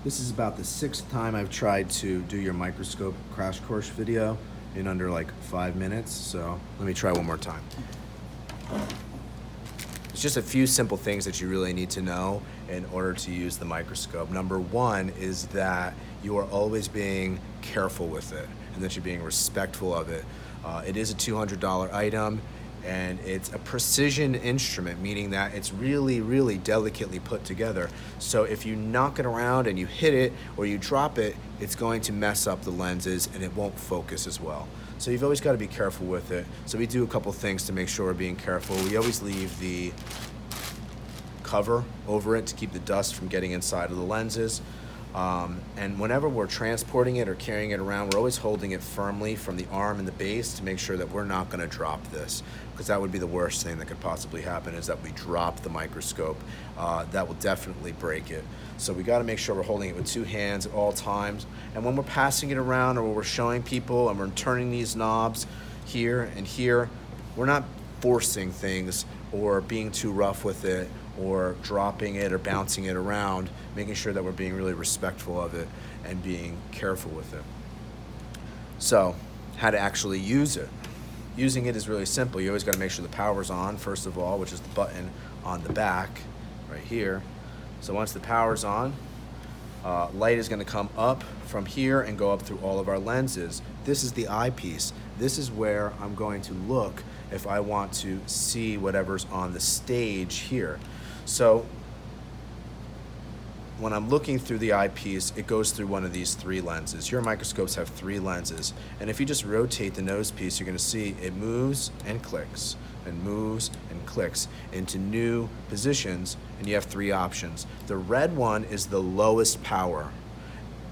This is about the 6th time I've tried to do your microscope crash course video in under like 5 minutes, so let me try one more time. There's just a few simple things that you really need to know in order to use the microscope. Number one is that you are always being careful with it and that you're being respectful of it. It is a $200 item and it's a precision instrument, meaning that it's really, really delicately put together. So if you knock it around and you hit it or you drop it, it's going to mess up the lenses and it won't focus as well. So you've always got to be careful with it. So we do a couple things to make sure we're being careful. We always leave the cover over it to keep the dust from getting inside of the lenses. And whenever we're transporting it or carrying it around, we're always holding it firmly from the arm and the base to make sure that we're not going to drop this, because that would be the worst thing that could possibly happen, is that we drop the microscope. That will definitely break it. So we got to make sure we're holding it with two hands at all times. And when we're passing it around or when we're showing people and we're turning these knobs here and here, we're not forcing things or being too rough with it or dropping it or bouncing it around, making sure that we're being really respectful of it and being careful with it. So, how to actually use it. Using it is really simple. You always got to make sure the power's on, first of all, which is the button on the back right here. So once the power's on, light is going to come up from here and go up through all of our lenses. This is the eyepiece. This is where I'm going to look if I want to see whatever's on the stage here. So when I'm looking through the eyepiece, it goes through one of these three lenses. Your microscopes have three lenses, and if you just rotate the nose piece, you're going to see it moves and clicks and moves and clicks into new positions, and you have three options. The red one is the lowest power,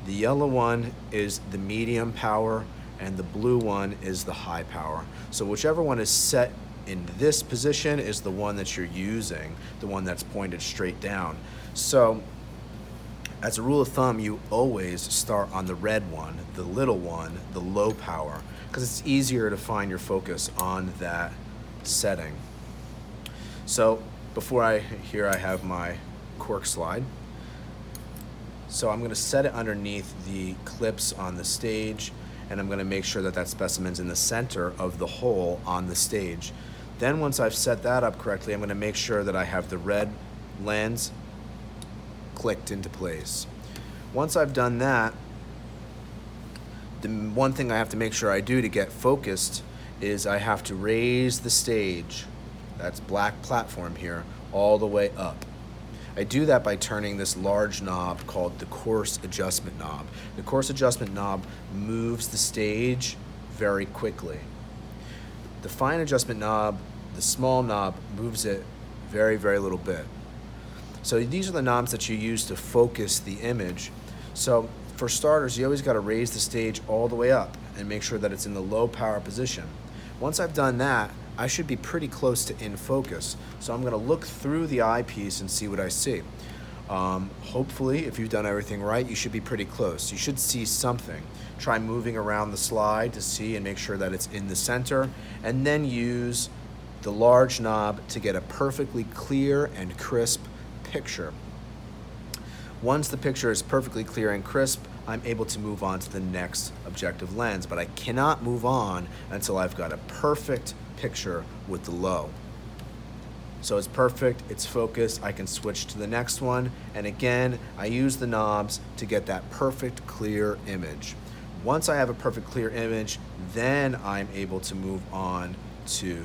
the yellow one is the medium power, and the blue one is the high power. So whichever one is set in this position is the one that you're using, the one that's pointed straight down. So as a rule of thumb, you always start on the red one, the little one, the low power, because it's easier to find your focus on that setting. So here I have my cork slide. So I'm going to set it underneath the clips on the stage, and I'm going to make sure that that specimen's in the center of the hole on the stage. Then once I've set that up correctly, I'm going to make sure that I have the red lens clicked into place. Once I've done that, the one thing I have to make sure I do to get focused is I have to raise the stage, that's black platform here, all the way up. I do that by turning this large knob called the coarse adjustment knob. The coarse adjustment knob moves the stage very quickly. The fine adjustment knob, the small knob, moves it very, very little bit. So these are the knobs that you use to focus the image. So for starters, you always got to raise the stage all the way up and make sure that it's in the low power position. Once I've done that, I should be pretty close to in focus. So I'm going to look through the eyepiece and see what I see. Hopefully, if you've done everything right, you should be pretty close. You should see something. Try moving around the slide to see and make sure that it's in the center, and then use the large knob to get a perfectly clear and crisp picture. Once the picture is perfectly clear and crisp, I'm able to move on to the next objective lens, but I cannot move on until I've got a perfect picture with the low. So it's perfect, it's focused, I can switch to the next one, and again, I use the knobs to get that perfect clear image. Once I have a perfect clear image, then I'm able to move on to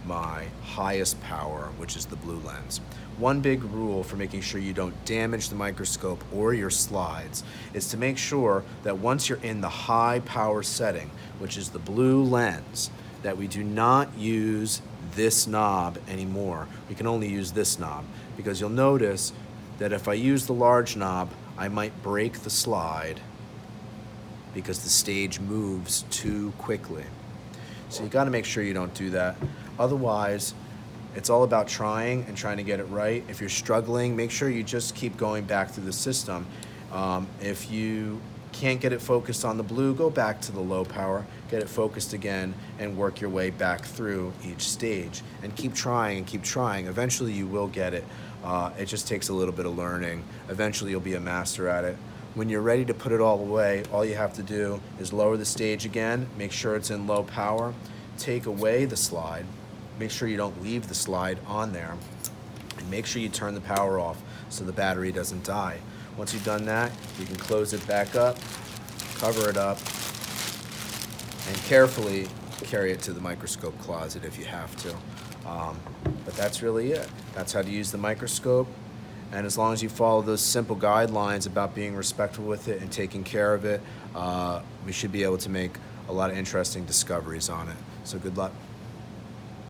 my highest power, which is the blue lens. One big rule for making sure you don't damage the microscope or your slides is to make sure that once you're in the high power setting, which is the blue lens, that we do not use this knob anymore. We can only use this knob, because you'll notice that if I use the large knob, I might break the slide because the stage moves too quickly. So you got to make sure you don't do that. Otherwise, it's all about trying and trying to get it right. If you're struggling, make sure you just keep going back through the system. If you can't get it focused on the blue, go back to the low power, get it focused again, and work your way back through each stage. And keep trying and keep trying. Eventually you will get it. It just takes a little bit of learning. Eventually you'll be a master at it. When you're ready to put it all away, all you have to do is lower the stage again, make sure it's in low power, take away the slide, make sure you don't leave the slide on there, and make sure you turn the power off so the battery doesn't die. Once you've done that, you can close it back up, cover it up, and carefully carry it to the microscope closet if you have to. But that's really it. That's how to use the microscope. And as long as you follow those simple guidelines about being respectful with it and taking care of it, we should be able to make a lot of interesting discoveries on it. So good luck.